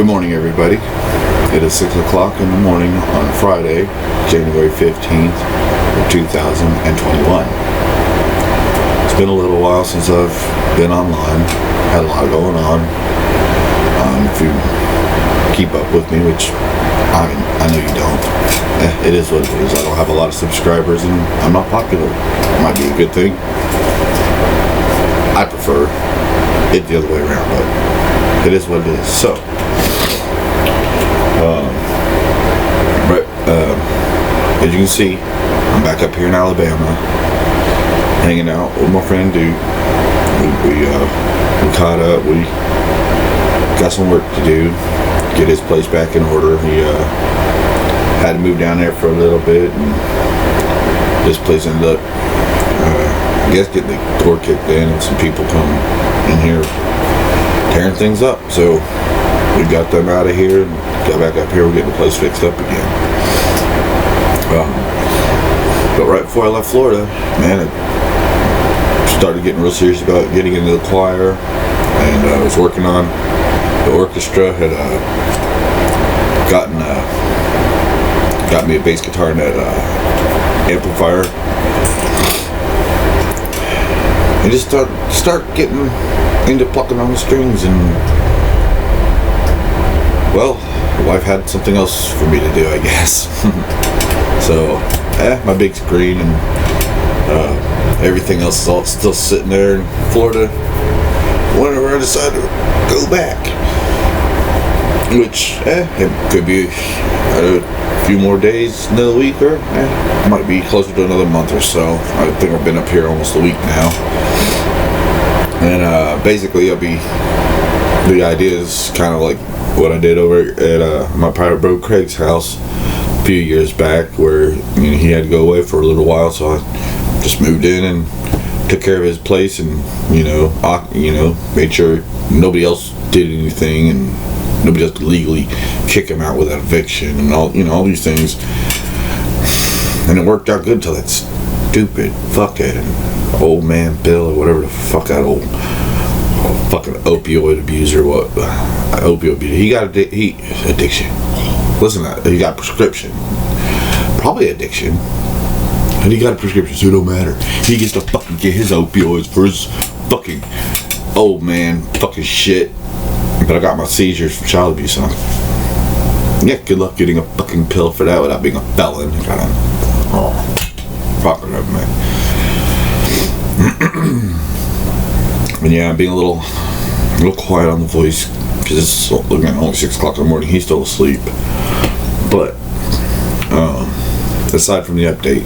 Good morning, everybody. It is 6 o'clock in the morning on Friday, January 15th of 2021. It's been a little while since I've been online. Had a lot going on. If you keep up with me, which I know you don't, it is what it is. I don't have a lot of subscribers and I'm not popular. Might be a good thing. I prefer it the other way around, but it is what it is. So, as you can see, I'm back up here in Alabama, hanging out with my friend Duke. We caught up. We got some work to do, get his place back in order. He had to move down there for a little bit, and this place ended up, I guess, getting the door kicked in, and some people come in here tearing things up. So we got them out of here and got back up here. We're getting the place fixed up again. But right before I left Florida, man, I started getting real serious about getting into the choir, and I was working on the orchestra. Had got me a bass guitar and that amplifier, and just start getting into plucking on the strings. And well, the wife had something else for me to do, I guess. So, my big screen and everything else is all still sitting there in Florida whenever I decide to go back. Which, it could be a few more days, another week, or it might be closer to another month or so. I think I've been up here almost a week now. And basically, the idea is kind of like what I did over at my pirate bro Craig's house a few years back, where he had to go away for a little while, so I just moved in and took care of his place, and made sure nobody else did anything, and nobody else could legally kick him out without eviction, and all these things. And it worked out good till that stupid fuckhead and old man Bill, or whatever the fuck that old fucking opioid abuser, he got addiction. Listen to that, he got prescription, probably addiction, and he got a prescription, so it don't matter. He gets to fucking get his opioids for his fucking old man fucking shit. But I got my seizures from child abuse, and good luck getting a fucking pill for that without being a felon. Fucking up, man. And yeah, I'm being a little quiet on the voice because it's only 6 o'clock in the morning. He's still asleep. But aside from the update,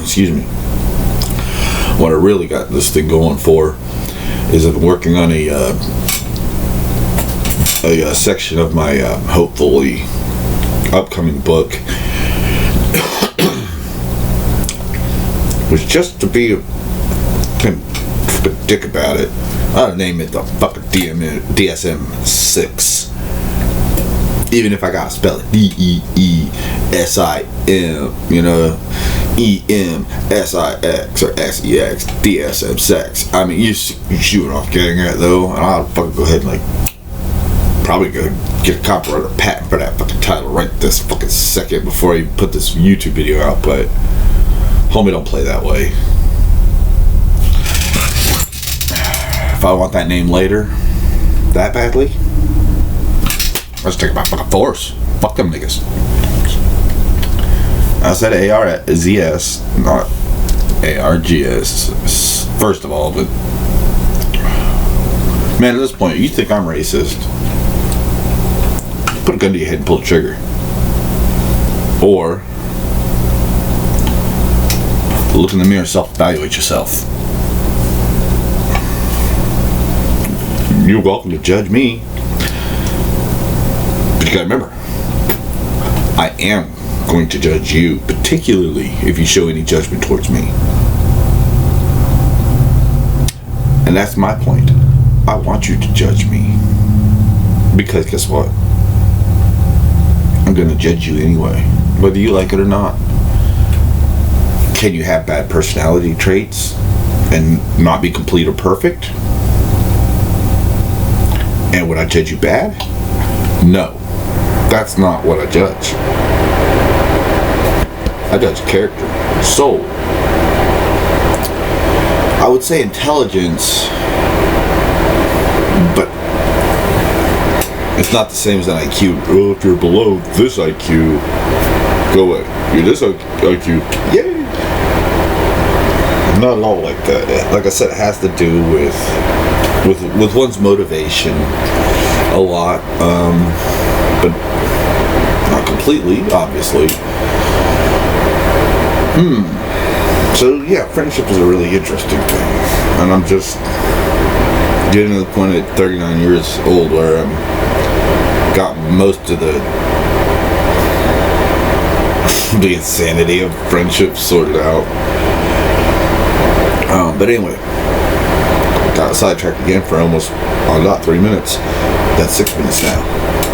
excuse me, what I really got this thing going for is I'm working on a section of my hopefully upcoming book, which, just to be a dick about it, I'll name it the fucking DSM-6. Even if I gotta spell it DEESIM, EMSIX or SEX, DSM-6. I mean, you see what I'm getting at, though, and I'll fucking go ahead and probably go get a copyright or patent for that fucking title right this fucking second before I put this YouTube video out. But homie, don't play that way. If I want that name later that badly, let's take my fucking force. Fuck them niggas. I said ARZS, not ARGS. First of all, but man, at this point, you think I'm racist? Put a gun to your head and pull the trigger. Or look in the mirror, self-evaluate yourself. You're welcome to judge me, but you gotta remember, I am going to judge you, particularly if you show any judgment towards me. And that's my point. I want you to judge me, because guess what? I'm going to judge you anyway, whether you like it or not. Can you have bad personality traits and not be complete or perfect? And would I judge you bad? No. That's not what I judge. I judge character, soul. I would say intelligence, but it's not the same as an IQ. Oh, if you're below this IQ, go away. You're this IQ. Yay! Not at all like that. Like I said, it has to do with one's motivation a lot, but not completely, obviously. So yeah, friendship is a really interesting thing, and I'm just getting to the point at 39 years old where I'm got most of the insanity of friendship sorted out. But anyway, got sidetracked again for almost not 3 minutes. That's 6 minutes now.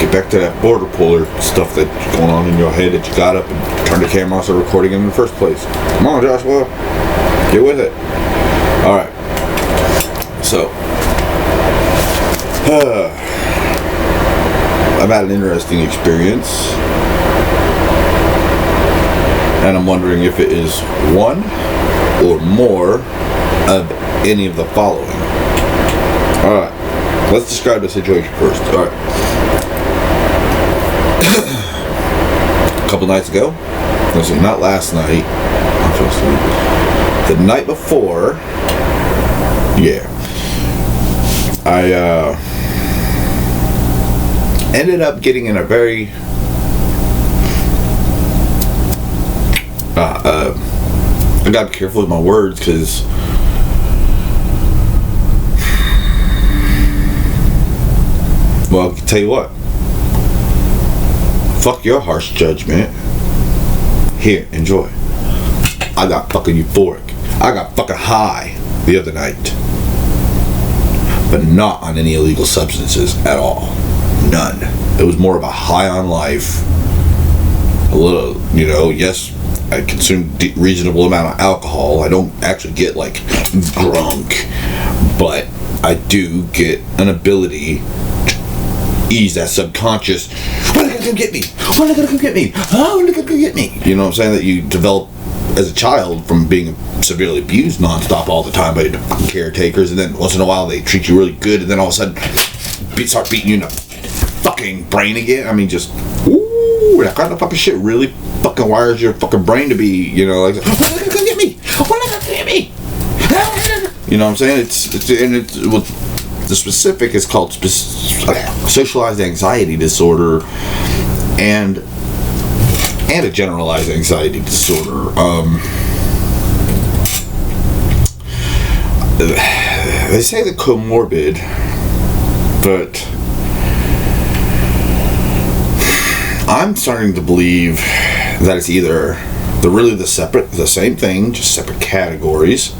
Get back to that border puller stuff that's going on in your head that you got up and turned the camera off so recording in the first place. Come on, Joshua. Get with it. Alright. So, I've had an interesting experience. And I'm wondering if it is one or more of any of the following. Alright. Let's describe the situation first. Alright. A couple nights ago, not last night, the night before, yeah, I ended up getting in a very I gotta be careful with my words because well, I can tell you what. Fuck your harsh judgment. Here, enjoy. I got fucking euphoric. I got fucking high the other night. But not on any illegal substances at all. None. It was more of a high on life. A little, yes, I consume a reasonable amount of alcohol. I don't actually get like drunk. But I do get an ability ease that subconscious. When are they gonna come get me? When are they gonna come get me? Oh, when are they gonna come get me? You know what I'm saying? That you develop as a child from being severely abused nonstop all the time by the fucking caretakers, and then once in a while they treat you really good, and then all of a sudden start beating you in the fucking brain again. I mean, just that kind of fucking shit really fucking wires your fucking brain to be, like, when are they gonna come get me? When are they gonna get me? You know what I'm saying? The specific is called socialized anxiety disorder and a generalized anxiety disorder. They say the comorbid, but I'm starting to believe that it's either the same thing, just separate categories.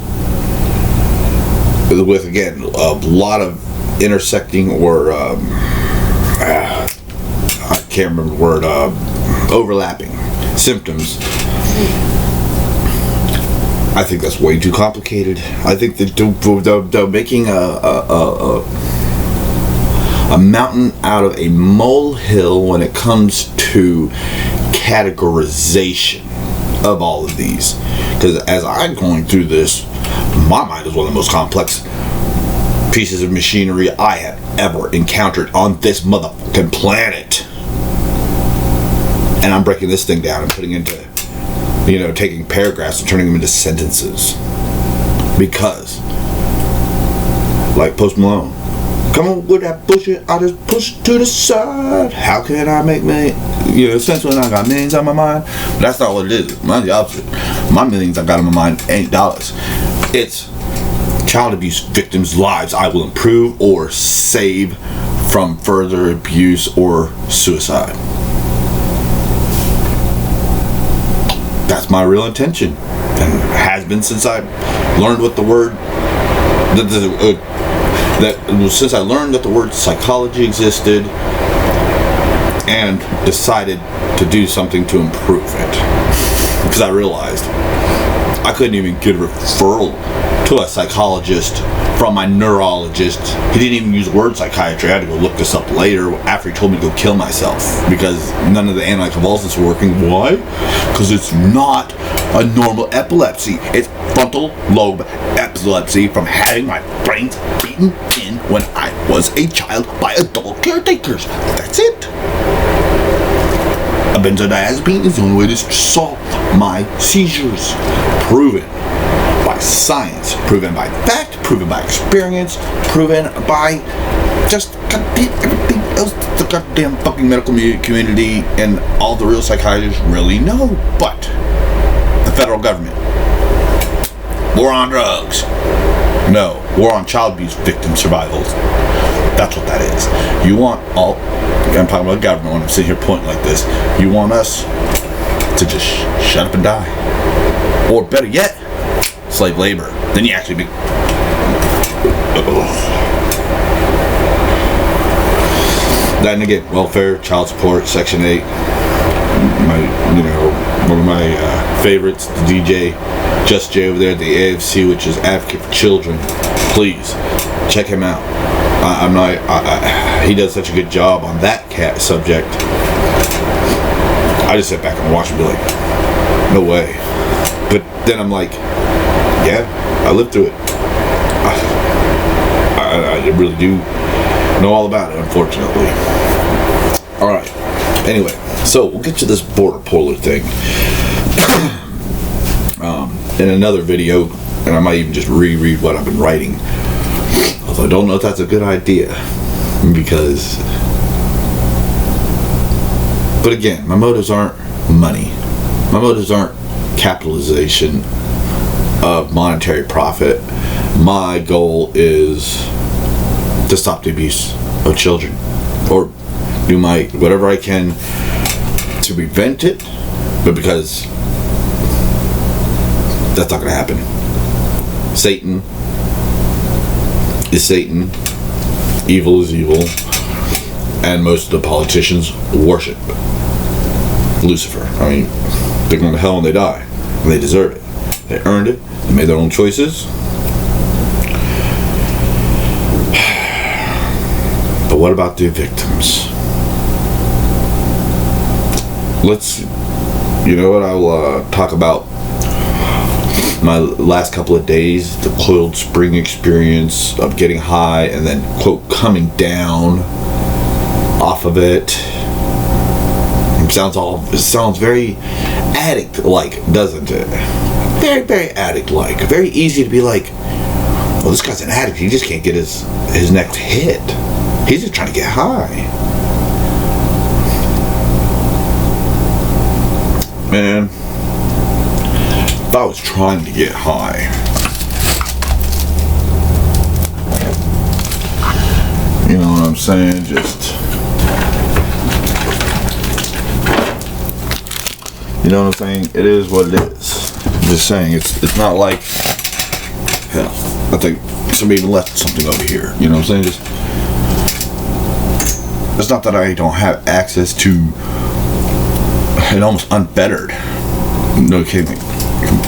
With, again, a lot of intersecting or I can't remember the word, overlapping symptoms. I think that's way too complicated. I think that they're making a mountain out of a molehill when it comes to categorization of all of these. Because as I'm going through this, my mind is one of the most complex pieces of machinery I have ever encountered on this motherfucking planet. And I'm breaking this thing down and putting into, taking paragraphs and turning them into sentences. Because, like Post Malone, come on with that bullshit, I just push it to the side. How can I make sense when I got millions on my mind? But that's not what it is. Mine's the opposite. My millions I got on my mind ain't dollars. It's child abuse victims' lives I will improve or save from further abuse or suicide. That's my real intention, and has been since I learned what the word since I learned that the word psychology existed and decided to do something to improve it. Because I realized I couldn't even get a referral to a psychologist from my neurologist. He didn't even use the word psychiatry. I had to go look this up later after he told me to go kill myself because none of the anticonvulsants were working. Why? Because it's not a normal epilepsy. It's frontal lobe epilepsy from having my brains beaten in when I was a child by adult caretakers. That's it. A benzodiazepine is the only way to solve my seizures. Proven by science, proven by fact, proven by experience, proven by just goddamn everything else the goddamn fucking medical community and all the real psychiatrists really know. But the federal government, war on drugs. No, war on child abuse victim survivals. That's what that is. You want all, I'm talking about government when I'm sitting here pointing like this, you want us to just shut up and die. Or better yet, slave labor. Then you actually be... Then again, welfare, child support, Section 8. One of my favorites, the DJ, Just Jay over there at the AFC, which is Advocate for Children. Please, check him out. He does such a good job on that subject. I just sit back and watch and be like, no way. But then I'm like, yeah, I lived through it. I really do know all about it, unfortunately. Alright, anyway, so we'll get to this border polar thing. In another video, and I might even just reread what I've been writing. Although I don't know if that's a good idea. Because... But again, my motives aren't money. My motives aren't capitalization of monetary profit. My goal is to stop the abuse of children, or do my whatever I can to prevent it, but because that's not going to happen. Satan is Satan, evil is evil, and most of the politicians worship Lucifer. I mean, they're going to hell and they die, and they deserve it. They earned it. They made their own choices. But what about the victims? I'll talk about my last couple of days, the coiled spring experience of getting high and then, quote, coming down off of it. It sounds very addict-like, doesn't it? Very, very addict-like. Very easy to be like, well, this guy's an addict. He just can't get his next hit. He's just trying to get high. Man, if I was trying to get high, you know what I'm saying? You know what I'm saying? It is what it is. I'm just saying, it's not like, hell, I think somebody even left something over here. You know what I'm saying? It's not that I don't have access to an almost unfettered, no kidding,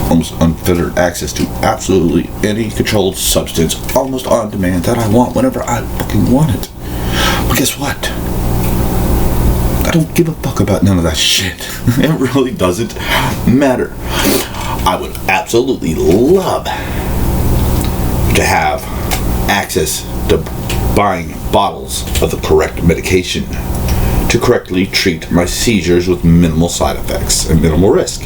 almost unfettered access to absolutely any controlled substance, almost on demand, that I want whenever I fucking want it. But guess what? I don't give a fuck about none of that shit. It really doesn't matter. I would absolutely love to have access to buying bottles of the correct medication to correctly treat my seizures with minimal side effects and minimal risk.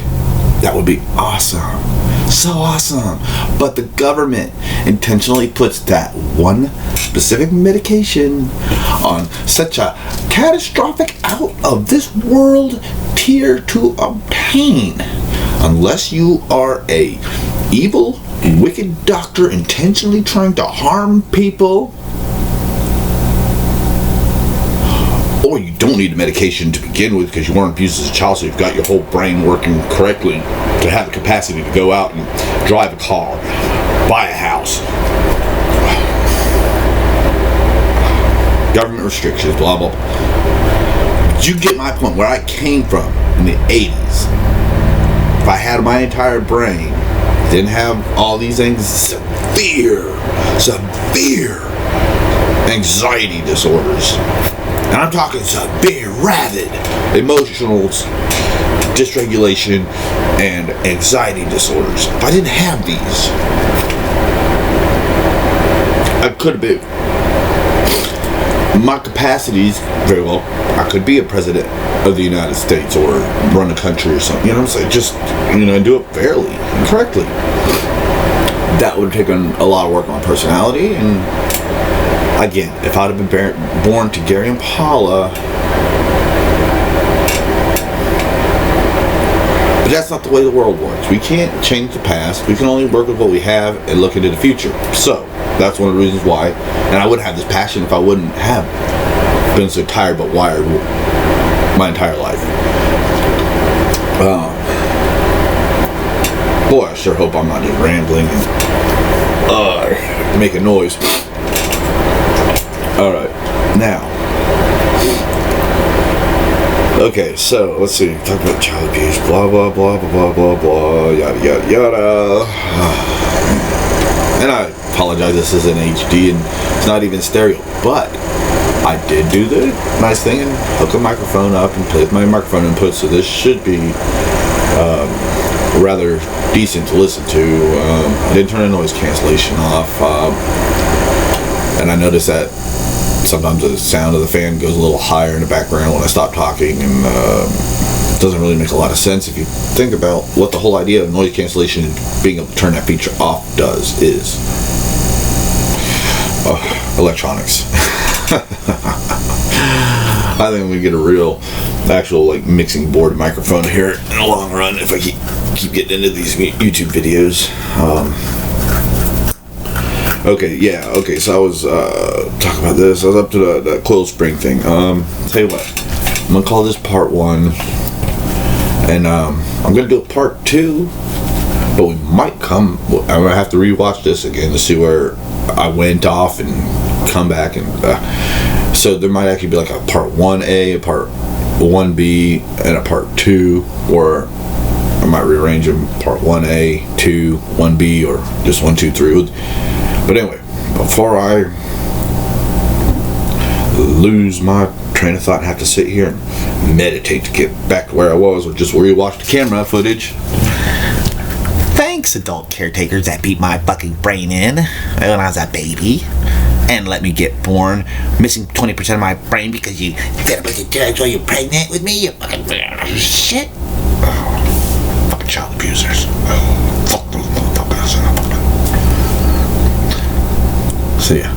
That would be awesome. So awesome. But the government intentionally puts that one specific medication on such a catastrophic, out of this world tier to obtain. Unless you are a evil, wicked doctor intentionally trying to harm people, or you don't need the medication to begin with because you weren't abused as a child, so you've got your whole brain working correctly to have the capacity to go out and drive a car, buy a house. Government restrictions, blah, blah, blah. You get my point, where I came from in the 80s. If I had my entire brain didn't have all these things, severe anxiety disorders. And I'm talking severe, rabid emotional dysregulation and anxiety disorders. If I didn't have these, I could have been, my capacities, very well, I could be a president of the United States or run a country or something. You know what I'm saying? Just, do it fairly and correctly. That would have taken a lot of work on my personality. And again, if I'd have been born to Gary and Paula, but that's not the way the world works. We can't change the past. We can only work with what we have and look into the future. So that's one of the reasons why. And I wouldn't have this passion if I wouldn't have been so tired but wired my entire life. Boy, I sure hope I'm not just rambling and making noise. Alright, now. Okay, so let's see. Talk about child abuse, blah, blah, blah, blah, blah, blah, blah, yada, yada, yada. And I apologize, this is in HD and it's not even stereo, but I did do the nice thing and hook a microphone up and play with my microphone input, so this should be rather decent to listen to. I didn't turn the noise cancellation off, and I noticed that sometimes the sound of the fan goes a little higher in the background when I stop talking, and it doesn't really make a lot of sense if you think about what the whole idea of noise cancellation and being able to turn that feature off does is electronics. I think we get a real actual mixing board microphone here in the long run if I keep getting into these YouTube videos. Okay, so I was talking about this. I was up to the coil spring thing. Tell you what, I'm gonna call this part 1, and I'm gonna do a part 2, but we might I'm gonna have to rewatch this again to see where I went off and come back, and so there might actually be like a part 1A, a part 1B, and a part 2, or I might rearrange them, part 1A, 2, 1B, or just 1, 2, 3. But anyway, before I lose my train of thought and have to sit here and meditate to get back to where I was, or just rewatch the camera footage. Thanks, adult caretakers that beat my fucking brain in when I was a baby and let me get born missing 20% of my brain because you fed up with your drugs while you're pregnant with me, you fucking shit. Fucking child abusers. Fuck those motherfuckers. See ya.